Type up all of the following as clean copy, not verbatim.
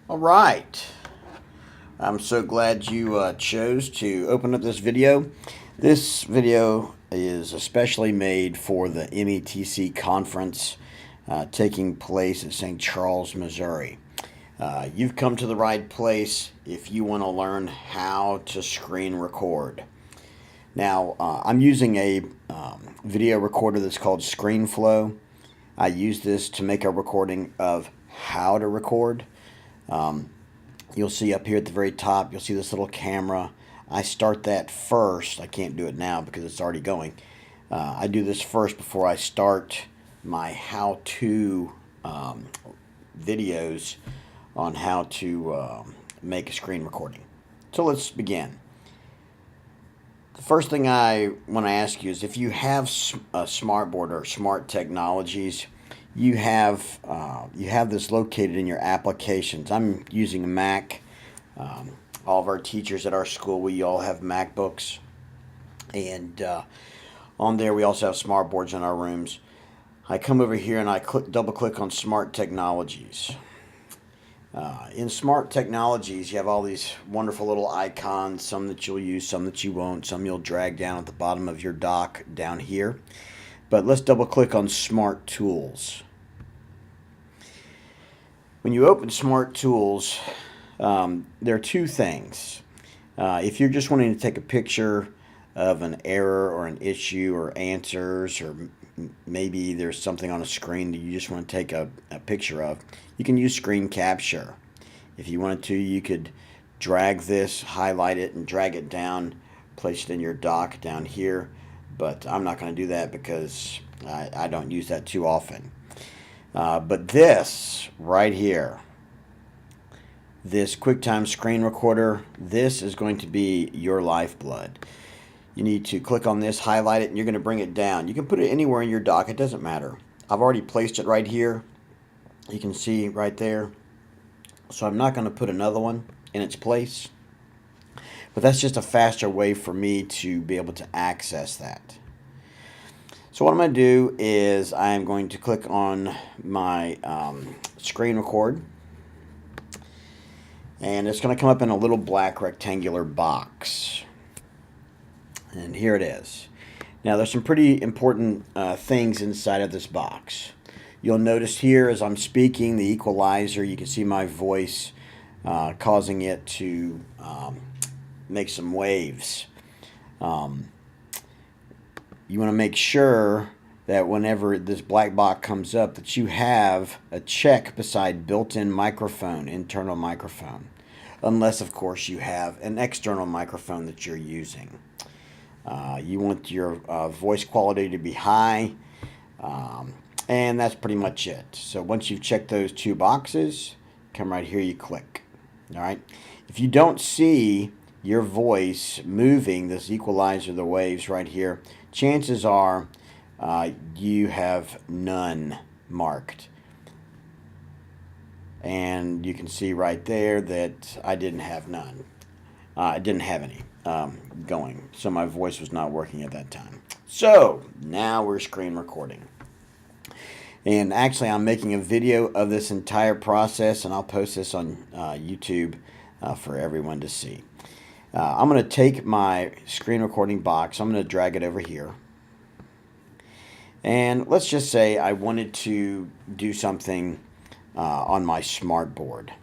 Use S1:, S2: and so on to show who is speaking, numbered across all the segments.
S1: All right. I'm so glad you chose to open up this video. This video is especially made for the METC conference taking place at St. Charles, Missouri. You've come to the right place if you want to learn how to screen record. Now, I'm using a video recorder that's called ScreenFlow. I use this to make a recording of how to record. You'll see up here at the very top, you'll see this little camera. I start that first. I can't do it now because it's already going. I do this first before I start my how-to videos on how to make a screen recording. So let's begin. The first thing I want to ask you is if you have a smartboard or smart technologies, you have this located in your applications. I'm using a Mac. All of our teachers at our school, we all have MacBooks, and on there we also have smart boards in our rooms. I come over here and I double click on Smart Technologies. In Smart Technologies, you have all these wonderful little icons, some that you'll use, some that you won't, some you'll drag down at the bottom of your dock down here. But let's double click on Smart Tools. When you open Smart Tools, there are two things. If you're just wanting to take a picture of an error or an issue or answers, or maybe there's something on a screen that you just want to take a picture of, you can use screen capture. If you wanted to, you could drag this, highlight it, and drag it down, place it in your dock down here. But I'm not going to do that because I don't use that too often. But this right here, this QuickTime screen recorder, this is going to be your lifeblood. You need to click on this, highlight it, and you're going to bring it down. You can put it anywhere in your dock, it doesn't matter. I've already placed it right here. You can see right there. So I'm not going to put another one in its place. But that's just a faster way for me to be able to access that. So what I'm going to do is I'm going to click on my screen record. And it's going to come up in a little black rectangular box. And here it is. Now there's some pretty important things inside of this box. You'll notice here as I'm speaking, the equalizer, you can see my voice causing it to make some waves. You want to make sure that whenever this black box comes up that you have a check beside built-in microphone, internal microphone. Unless, of course, you have an external microphone that you're using. You want your voice quality to be high, and that's pretty much it. So once you've checked those two boxes, come right here, you click. All right. If you don't see your voice moving, this equalizer, the waves right here, chances are you have none marked. And you can see right there that I didn't have none. I didn't have any going, so my voice was not working at that time. So now we're screen recording. And actually I'm making a video of this entire process, and I'll post this on YouTube for everyone to see. I'm going to take my screen recording box, I'm going to drag it over here. And let's just say I wanted to do something on my smart board.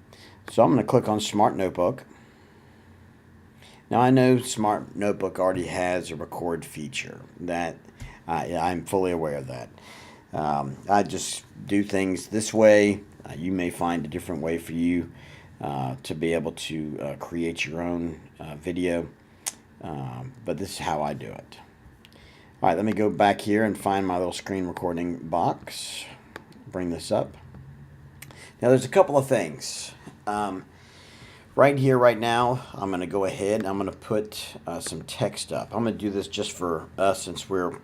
S1: So I'm going to click on Smart Notebook. Now I know Smart Notebook already has a record feature. That I'm fully aware of that. I just do things this way. You may find a different way for you to be able to create your own video, but this is how I do it. All right, let me go back here and find my little screen recording box. Bring this up. Now there's a couple of things. Right here, right now, I'm going to go ahead and I'm going to put some text up. I'm going to do this just for us since we're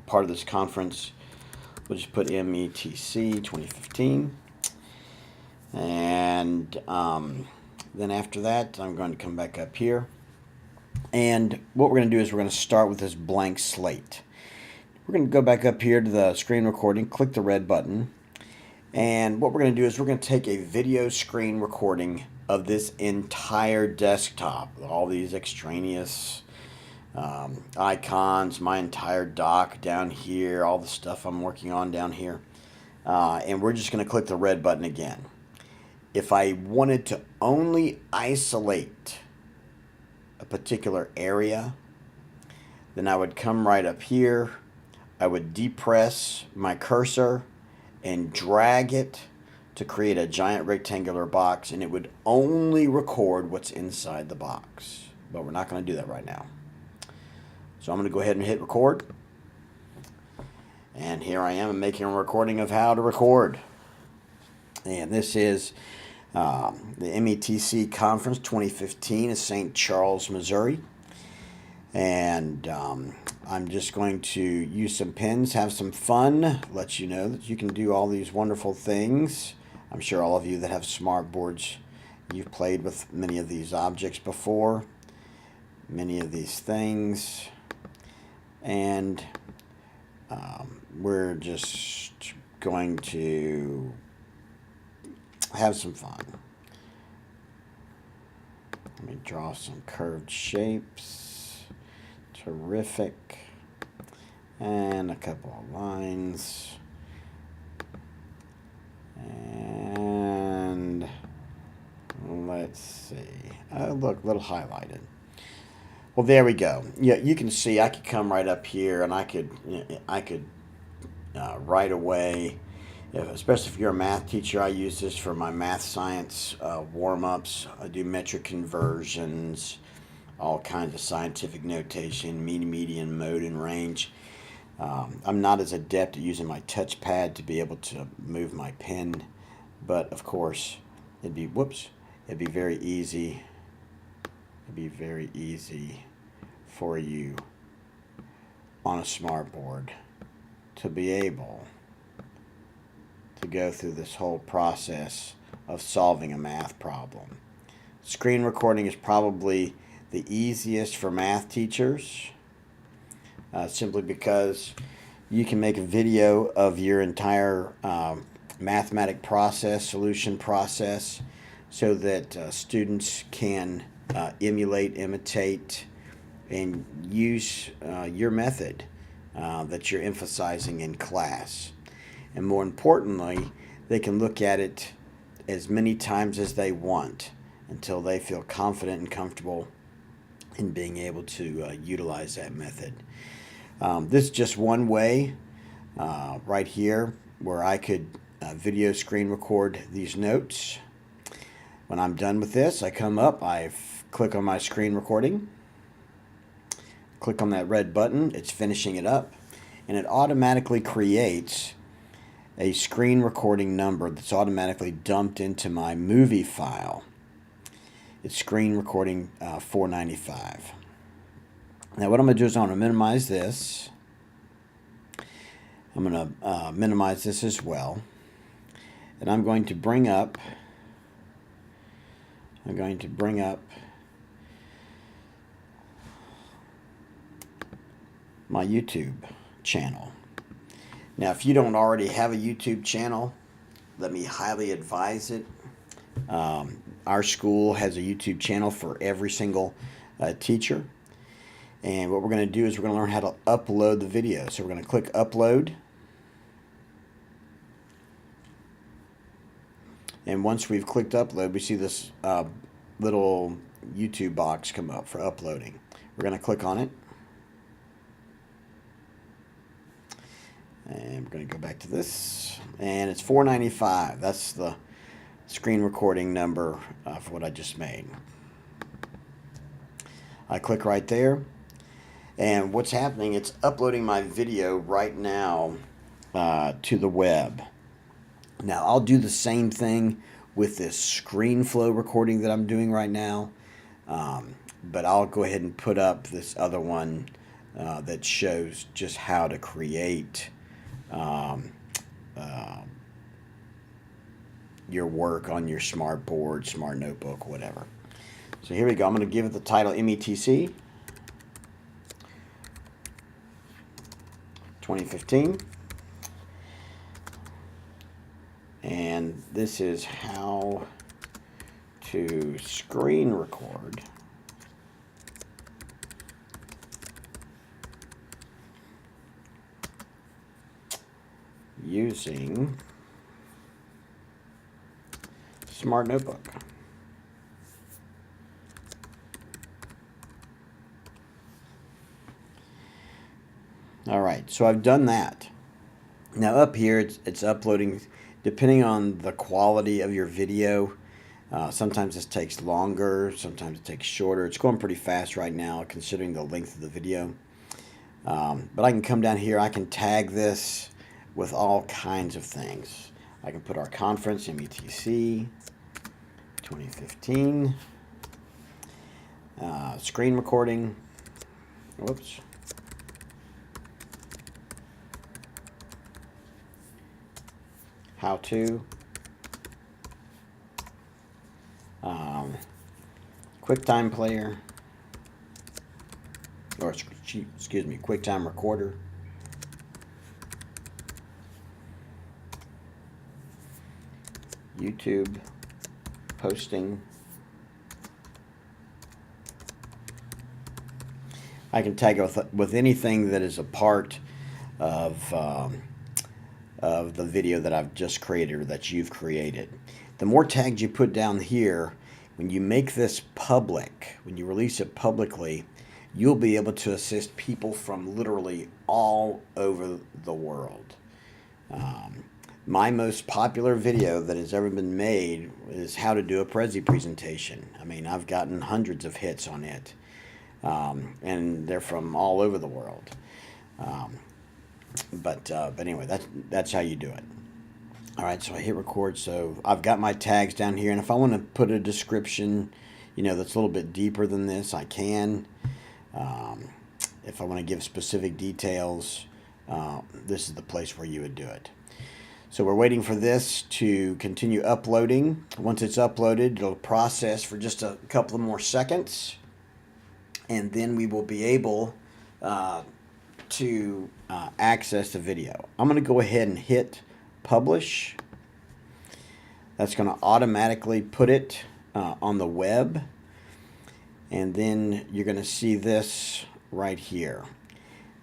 S1: part of this conference. We'll just put METC 2015. And then after that, I'm going to come back up here. And what we're going to do is we're going to start with this blank slate. We're going to go back up here to the screen recording, click the red button. And what we're going to do is we're going to take a video screen recording of this entire desktop, all these extraneous icons, my entire dock down here, all the stuff I'm working on down here. And we're just going to click the red button again. If I wanted to only isolate a particular area, then I would come right up here. I would depress my cursor and drag it to create a giant rectangular box, and it would only record what's inside the box. But we're not going to do that right now. So I'm going to go ahead and hit record. And here I am making a recording of how to record. And this is the METC Conference 2015 in St. Charles, Missouri. And I'm just going to use some pens, have some fun, let you know that you can do all these wonderful things. I'm sure all of you that have smart boards, you've played with many of these objects before, many of these things. And we're just going to have some fun. Let me draw some curved shapes. Terrific. And a couple of lines. And let's see. Oh, look, a little highlighted. Well, there we go. Yeah, you can see I could come right up here and I could right away, especially if you're a math teacher, I use this for my math science warm-ups. I do metric conversions, all kinds of scientific notation, mean, median, mode, and range. I'm not as adept at using my touchpad to be able to move my pen, but of course, it'd be very easy. It'd be very easy for you on a smart board to be able to go through this whole process of solving a math problem. Screen recording is probably the easiest for math teachers, simply because you can make a video of your entire mathematic process, solution process, so that students can emulate, imitate, and use your method that you're emphasizing in class. And more importantly, they can look at it as many times as they want until they feel confident and comfortable in being able to utilize that method. This is just one way right here where I could video screen record these notes. When I'm done with this, I come up, I click on my screen recording, click on that red button, it's finishing it up, and it automatically creates a screen recording number that's automatically dumped into my movie file. It's screen recording 495. Now what I'm going to do is I'm going to minimize this. I'm going to minimize this as well. And I'm going to bring up my YouTube channel. Now, if you don't already have a YouTube channel, let me highly advise it. Our school has a YouTube channel for every single teacher. And what we're going to do is we're going to learn how to upload the video. So we're going to click upload. And once we've clicked upload, we see this little YouTube box come up for uploading. We're going to click on it. And we're going to go back to this. And it's $4.95. That's the screen recording number for what I just made. I click right there. And what's happening, it's uploading my video right now to the web. Now, I'll do the same thing with this ScreenFlow recording that I'm doing right now. But I'll go ahead and put up this other one that shows just how to create your work on your smart board, smart notebook, whatever. So here we go. I'm going to give it the title METC 2015. this is how to screen record using Smart Notebook. All right, so I've done that. Now up here, it's uploading, depending on the quality of your video. Sometimes this takes longer, sometimes it takes shorter. It's going pretty fast right now, considering the length of the video. But I can come down here, I can tag this with all kinds of things. I can put our conference, METC 2015, screen recording, whoops. How to, QuickTime player, or excuse me, QuickTime recorder, YouTube posting. I can tag it with anything that is a part of the video that I've just created or that you've created. The more tags you put down here, when you make this public, when you release it publicly, you'll be able to assist people from literally all over the world. My most popular video that has ever been made is how to do a Prezi presentation. I mean, I've gotten hundreds of hits on it, and they're from all over the world. But anyway, that's how you do it. All right, so I hit record. So I've got my tags down here, and if I want to put a description, you know, that's a little bit deeper than this, I can. If I want to give specific details, this is the place where you would do it. So we're waiting for this to continue uploading. Once it's uploaded, it'll process for just a couple of more seconds, and then we will be able to access the video. I'm going to go ahead and hit publish. That's going to automatically put it on the web, and then you're going to see this right here.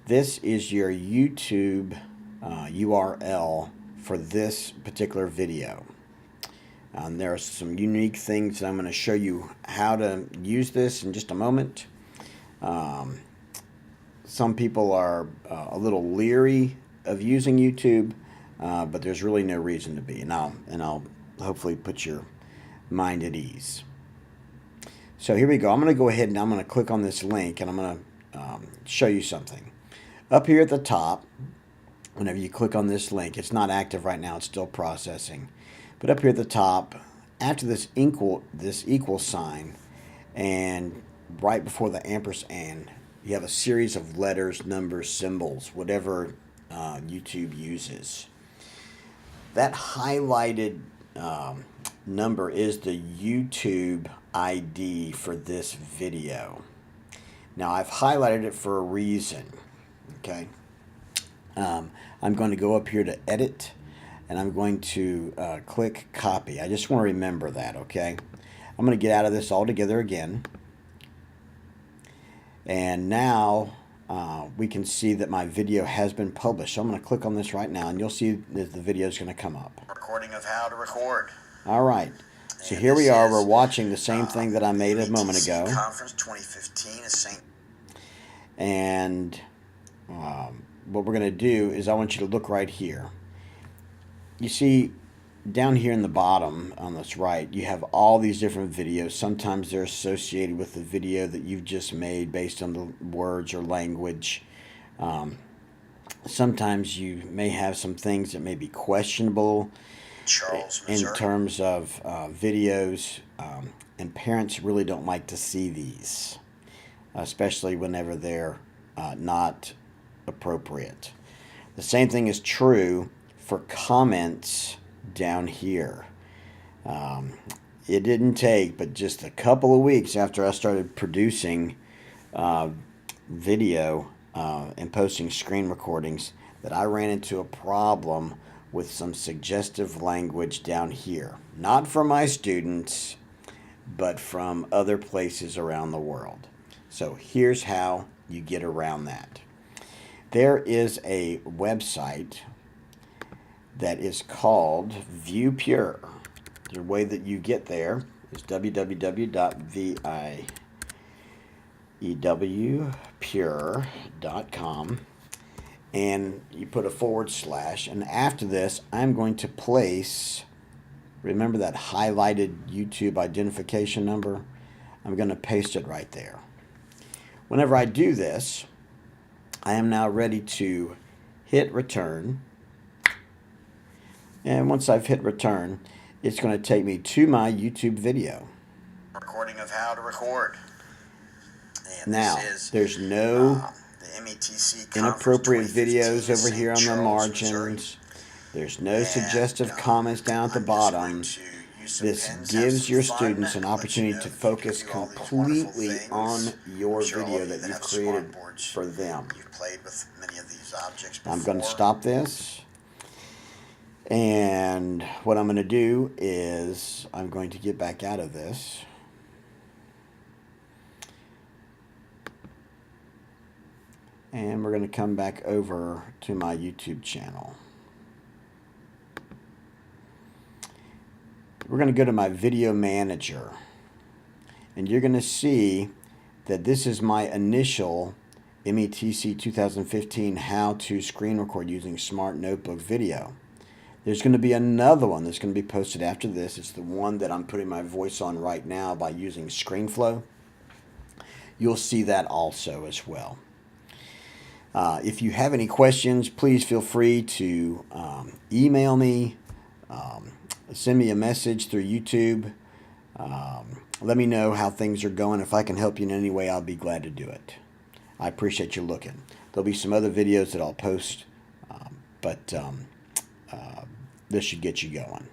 S1: This is your YouTube URL for this particular video. There are some unique things that I'm going to show you how to use this in just a moment. Some people are a little leery of using YouTube, but there's really no reason to be, and I'll hopefully put your mind at ease. So here we go. I'm going to go ahead and I'm going to click on this link, and I'm going to show you something. Up here at the top, whenever you click on this link, it's not active right now, it's still processing. But up here at the top, after this equal sign, and right before the ampersand, you have a series of letters, numbers, symbols, whatever YouTube uses. That highlighted number is the YouTube ID for this video. Now I've highlighted it for a reason, okay? I'm going to go up here to edit, and I'm going to click copy. I just want to remember that, okay? I'm going to get out of this altogether again. And now we can see that my video has been published. So I'm going to click on this right now, and you'll see that the video is going to come up.
S2: Recording of how to record.
S1: All right. So and here we are. We're watching the same thing that I made a moment ago.
S2: Conference 2015 is St.
S1: And what we're going to do is I want you to look right here. You see down here in the bottom on this right, you have all these different videos. Sometimes they're associated with the video that you've just made based on the words or language. Sometimes you may have some things that may be questionable in terms of videos, and parents really don't like to see these, especially whenever they're not appropriate. The same thing is true for comments down here. It didn't take but just a couple of weeks after I started producing video and posting screen recordings that I ran into a problem with some suggestive language down here. Not from my students, but from other places around the world. So here's how you get around that. There is a website that is called ViewPure. The way that you get there is www.viewpure.com, and you put a /, and after this I'm going to place, remember that highlighted YouTube identification number? I'm going to paste it right there. Whenever I do this, I am now ready to hit return. And once I've hit return, it's going to take me to my YouTube video.
S2: Recording of how to record. And
S1: now,
S2: this is,
S1: there's no
S2: the METC
S1: inappropriate videos over here on the
S2: Charles,
S1: margins.
S2: Missouri.
S1: There's no
S2: And,
S1: suggestive comments down at the
S2: I'm just
S1: bottom.
S2: going to use some
S1: This
S2: pens,
S1: gives
S2: have some
S1: your
S2: fun,
S1: students an
S2: let you
S1: opportunity
S2: know
S1: to
S2: that you
S1: focus
S2: can do all these wonderful
S1: completely
S2: things.
S1: on your
S2: I'm sure all
S1: video
S2: of you
S1: that
S2: that
S1: you've
S2: have
S1: created
S2: smartboards,
S1: for them.
S2: You've played with many of these objects before.
S1: I'm going to stop this. And what I'm going to do is I'm going to get back out of this. And we're going to come back over to my YouTube channel. We're going to go to my video manager. And you're going to see that this is my initial METC 2015 how to screen record using Smart Notebook video. There's going to be another one that's going to be posted after this. It's the one that I'm putting my voice on right now by using ScreenFlow. You'll see that also as well. If you have any questions, please feel free to email me, send me a message through YouTube. Let me know how things are going. If I can help you in any way, I'll be glad to do it. I appreciate you looking. There'll be some other videos that I'll post, but this should get you going.